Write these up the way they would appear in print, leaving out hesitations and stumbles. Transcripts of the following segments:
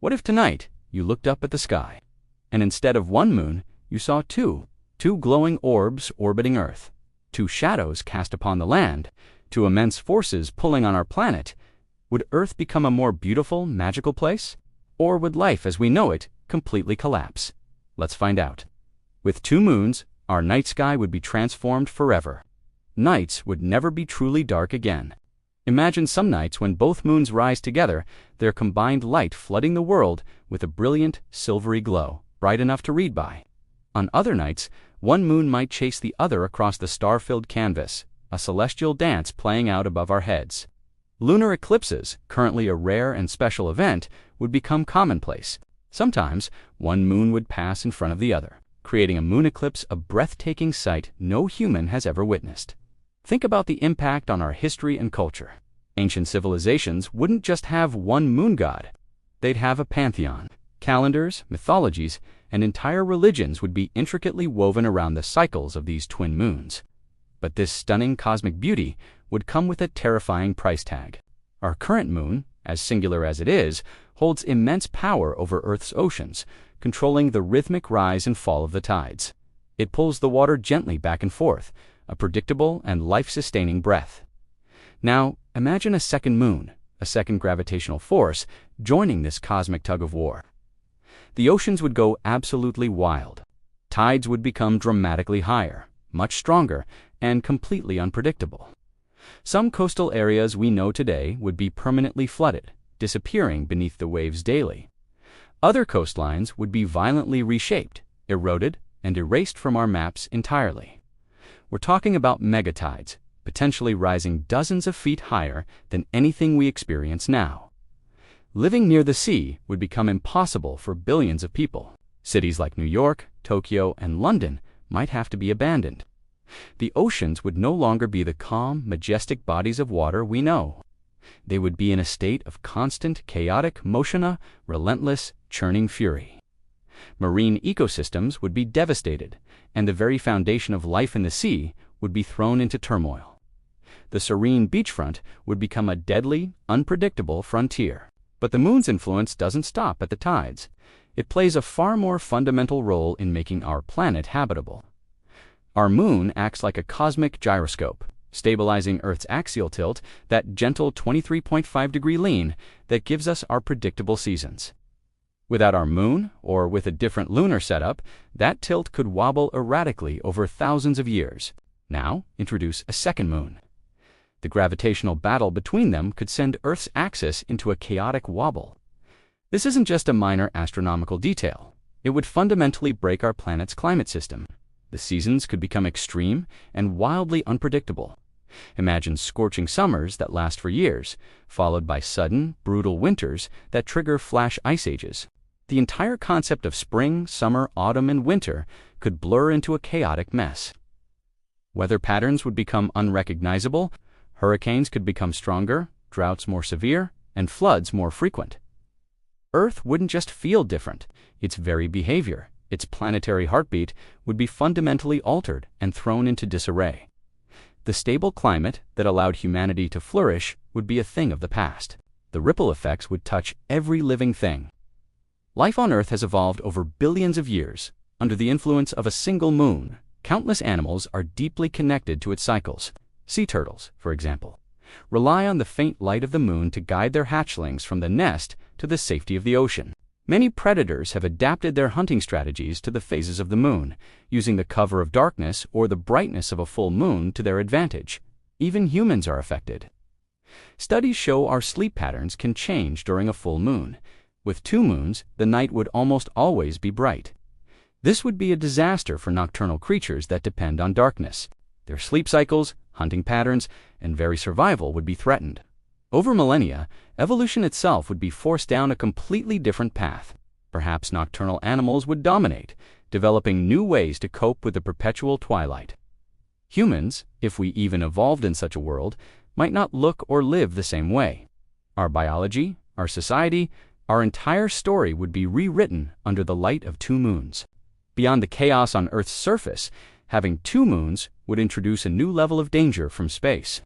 What if tonight you looked up at the sky, and instead of one moon, you saw two glowing orbs orbiting Earth, two shadows cast upon the land, two immense forces pulling on our planet? Would Earth become a more beautiful, magical place? Or would life as we know it completely collapse? Let's find out. With two moons, our night sky would be transformed forever. Nights would never be truly dark again. Imagine some nights when both moons rise together, their combined light flooding the world with a brilliant, silvery glow, bright enough to read by. On other nights, one moon might chase the other across the star-filled canvas, a celestial dance playing out above our heads. Lunar eclipses, currently a rare and special event, would become commonplace. Sometimes, one moon would pass in front of the other, creating a moon eclipse, a breathtaking sight no human has ever witnessed. Think about the impact on our history and culture. Ancient civilizations wouldn't just have one moon god. They'd have a pantheon. Calendars, mythologies, and entire religions would be intricately woven around the cycles of these twin moons. But this stunning cosmic beauty would come with a terrifying price tag. Our current moon, as singular as it is, holds immense power over Earth's oceans, controlling the rhythmic rise and fall of the tides. It pulls the water gently back and forth, a predictable and life-sustaining breath. Now, imagine a second moon, a second gravitational force, joining this cosmic tug-of-war. The oceans would go absolutely wild. Tides would become dramatically higher, much stronger, and completely unpredictable. Some coastal areas we know today would be permanently flooded, disappearing beneath the waves daily. Other coastlines would be violently reshaped, eroded, and erased from our maps entirely. We're talking about megatides, potentially rising dozens of feet higher than anything we experience now. Living near the sea would become impossible for billions of people. Cities like New York, Tokyo, and London might have to be abandoned. The oceans would no longer be the calm, majestic bodies of water we know. They would be in a state of constant, chaotic motion, a relentless, churning fury. Marine ecosystems would be devastated, and the very foundation of life in the sea would be thrown into turmoil. The serene beachfront would become a deadly, unpredictable frontier. But the moon's influence doesn't stop at the tides. It plays a far more fundamental role in making our planet habitable. Our moon acts like a cosmic gyroscope, stabilizing Earth's axial tilt, that gentle 23.5-degree lean that gives us our predictable seasons. Without our moon, or with a different lunar setup, that tilt could wobble erratically over thousands of years. Now, introduce a second moon. The gravitational battle between them could send Earth's axis into a chaotic wobble. This isn't just a minor astronomical detail. It would fundamentally break our planet's climate system. The seasons could become extreme and wildly unpredictable. Imagine scorching summers that last for years, followed by sudden, brutal winters that trigger flash ice ages. The entire concept of spring, summer, autumn, and winter could blur into a chaotic mess. Weather patterns would become unrecognizable. Hurricanes could become stronger, droughts more severe, and floods more frequent. Earth wouldn't just feel different. Its very behavior, its planetary heartbeat, would be fundamentally altered and thrown into disarray. The stable climate that allowed humanity to flourish would be a thing of the past. The ripple effects would touch every living thing. Life on Earth has evolved over billions of years. Under the influence of a single moon, countless animals are deeply connected to its cycles. Sea turtles, for example, rely on the faint light of the moon to guide their hatchlings from the nest to the safety of the ocean. Many predators have adapted their hunting strategies to the phases of the moon, using the cover of darkness or the brightness of a full moon to their advantage. Even humans are affected. Studies show our sleep patterns can change during a full moon. With two moons, the night would almost always be bright. This would be a disaster for nocturnal creatures that depend on darkness. Their sleep cycles, hunting patterns, and very survival would be threatened. Over millennia, evolution itself would be forced down a completely different path. Perhaps nocturnal animals would dominate, developing new ways to cope with the perpetual twilight. Humans, if we even evolved in such a world, might not look or live the same way. Our biology, our society, our entire story would be rewritten under the light of two moons. Beyond the chaos on Earth's surface, having two moons would introduce a new level of danger from space.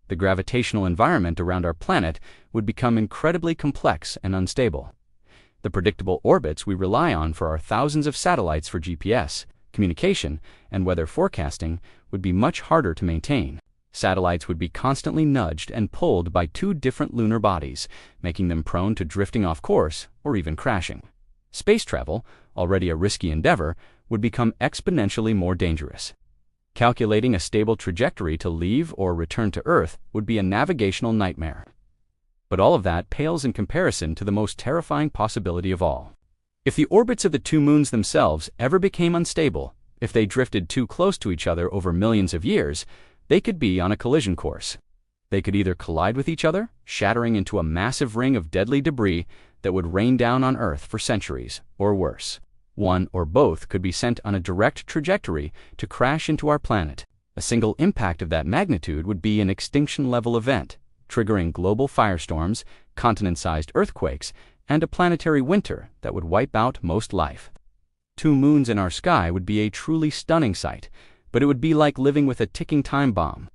The gravitational environment around our planet would become incredibly complex and unstable. The predictable orbits we rely on for our thousands of satellites for GPS, communication, and weather forecasting would be much harder to maintain. Satellites would be constantly nudged and pulled by two different lunar bodies, making them prone to drifting off course or even crashing. Space travel, already a risky endeavor, would become exponentially more dangerous. Calculating a stable trajectory to leave or return to Earth would be a navigational nightmare. But all of that pales in comparison to the most terrifying possibility of all. If the orbits of the two moons themselves ever became unstable, if they drifted too close to each other over millions of years, they could be on a collision course. They could either collide with each other, shattering into a massive ring of deadly debris that would rain down on Earth for centuries, or worse. One or both could be sent on a direct trajectory to crash into our planet. A single impact of that magnitude would be an extinction-level event, triggering global firestorms, continent-sized earthquakes, and a planetary winter that would wipe out most life. Two moons in our sky would be a truly stunning sight, but it would be like living with a ticking time bomb.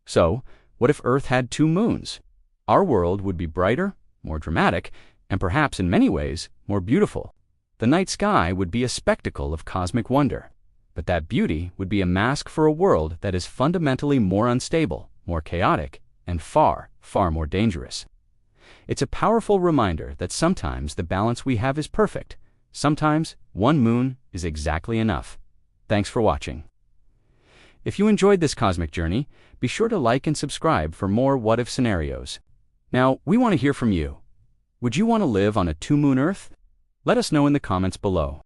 So, what if Earth had two moons? Our world would be brighter, more dramatic, and perhaps in many ways, more beautiful. The night sky would be a spectacle of cosmic wonder, but that beauty would be a mask for a world that is fundamentally more unstable, more chaotic, and far, far more dangerous. It's a powerful reminder that sometimes the balance we have is perfect. Sometimes one moon is exactly enough. Thanks for watching. If you enjoyed this cosmic journey, be sure to like and subscribe for more what-if scenarios. Now, we want to hear from you. Would you want to live on a two-moon Earth? Let us know in the comments below.